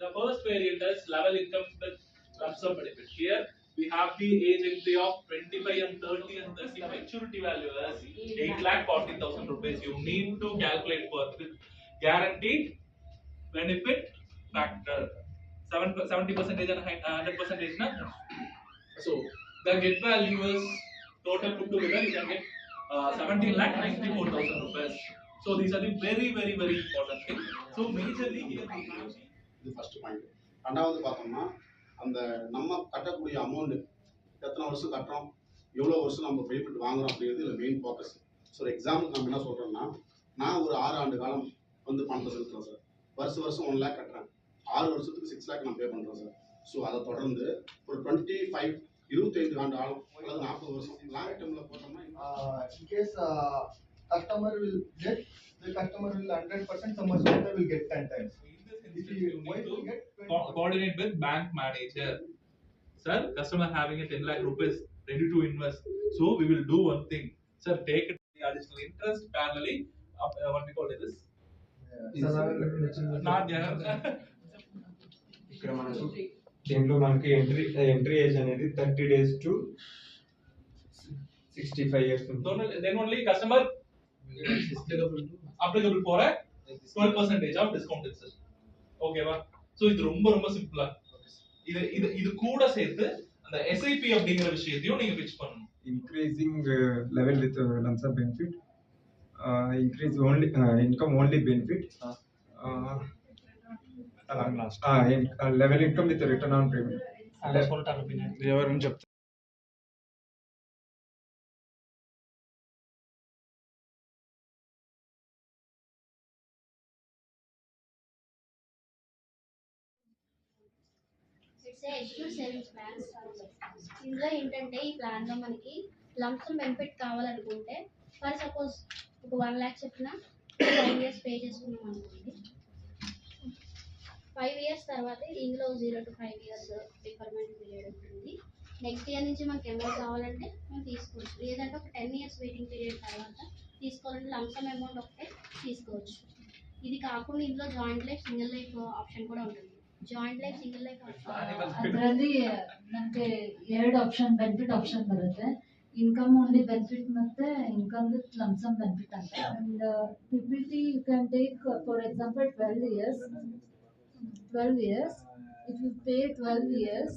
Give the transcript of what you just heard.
The first variant is level income with lump sum benefit. Here we have the age entry of 25 and 30 and the maturity value as 8,40,000 rupees. You need to calculate for with guaranteed benefit factor 70% and 100% na. So the get value is total put together you can get 17,94,000 rupees. So these are the very important things. So majorly here we have இது first point. ரெண்டாவது பார்த்தோம்னா அந்த நம்ம கட்டக்கூடிய amount எத்தனை வருஷம் கட்டுறோம், எவ்வளோ வருஷம் நம்ம பெனிஃபிட் வாங்குறோம் அப்படிங்கிறது இதில் மெயின் ஃபோக்கஸ். ஸோ எக்ஸாம்பிளுக்கு நம்ம என்ன சொல்கிறோம்னா, நான் ஒரு 6 ஆண்டு காலம் வந்து பணத்தை செலுத்துறேன் சார். வருஷம் 1 லேக் கட்டுறேன், 6 வருஷத்துக்கு 6 லேக் நான் பே பண்ணுறேன் சார். ஸோ அதை தொடர்ந்து ஒரு 25 ஆண்டு காலம் அல்லது 40 வருஷம் லாங் டேர்மில் போட்டோம்னா in case customer will get, the customer will 100%, the customer will get 10 times. If you need to coordinate with bank manager. Sir, customer having a 10 lakh rupees ready to invest. So we will do one thing. Sir, take it the additional interest parallelly. What we call it this? Not there. ఇక్కడ మనకు దీంట్లో మనకి entry age అనేది 30 days to 65 years. Then only customer applicable for a 12% of discount itself. Okay va? So இது ரொம்ப சிம்பிளா. இது கூட சேர்த்து அந்த SIP அப்படிங்கிற விஷயத்தையும் நீங்க பிட்ச் பண்ணணும். Increasing level with lump sum benefit, increase only income only benefit, level income with return on premium. అలా சொல்லிட்டாங்க பின்னாடி ఎవరని చెప్తారు? Educate savings plans. ఇందులో ఏంటంటే ఈ ప్లాన్ లో మనకి లంప్ సమ్ బెనిఫిట్ కావాలనుకుంటే ఫర్ సపోజ్ ఒక 1 lakh చెప్పిన 5 years పే చేసుకున్నాం అనుకోండి. 5 years తర్వాత ఇందులో 0 to 5 years డిఫర్మెంట్ పీరియడ్ ఉంటుంది. నెక్స్ట్ ఇయర్ నుంచి మనకి అమౌంట్ కావాలంటే మనం తీసుకోవచ్చు, లేదంటే ఒక 10 years వెయిటింగ్ పీరియడ్ తర్వాత తీసుకోవాలంటే లంప్ సమ్ అమౌంట్ ఒకటే తీసుకోవచ్చు. ఇది కాకుండా ఇందులో joint life single life option కూడా ఉంటుంది. ಜಾಯಿಂಟ್ ಲೈಫ್ ಸಿಂಗಲ್ ಲೈಫ್ ಅದರಲ್ಲಿ ನನಗೆ 2 ಆಪ್ಷನ್ ಬೆನಿಫಿಟ್ ಆಪ್ಷನ್ ಬರುತ್ತೆ. ಇನ್ಕಮ್ ಓನ್ಲಿ ಬೆನಿಫಿಟ್ ಮತ್ತೆ income with lump sum benefit ಅಂತ. And PPT you can take for example 12 years. If you pay 12 years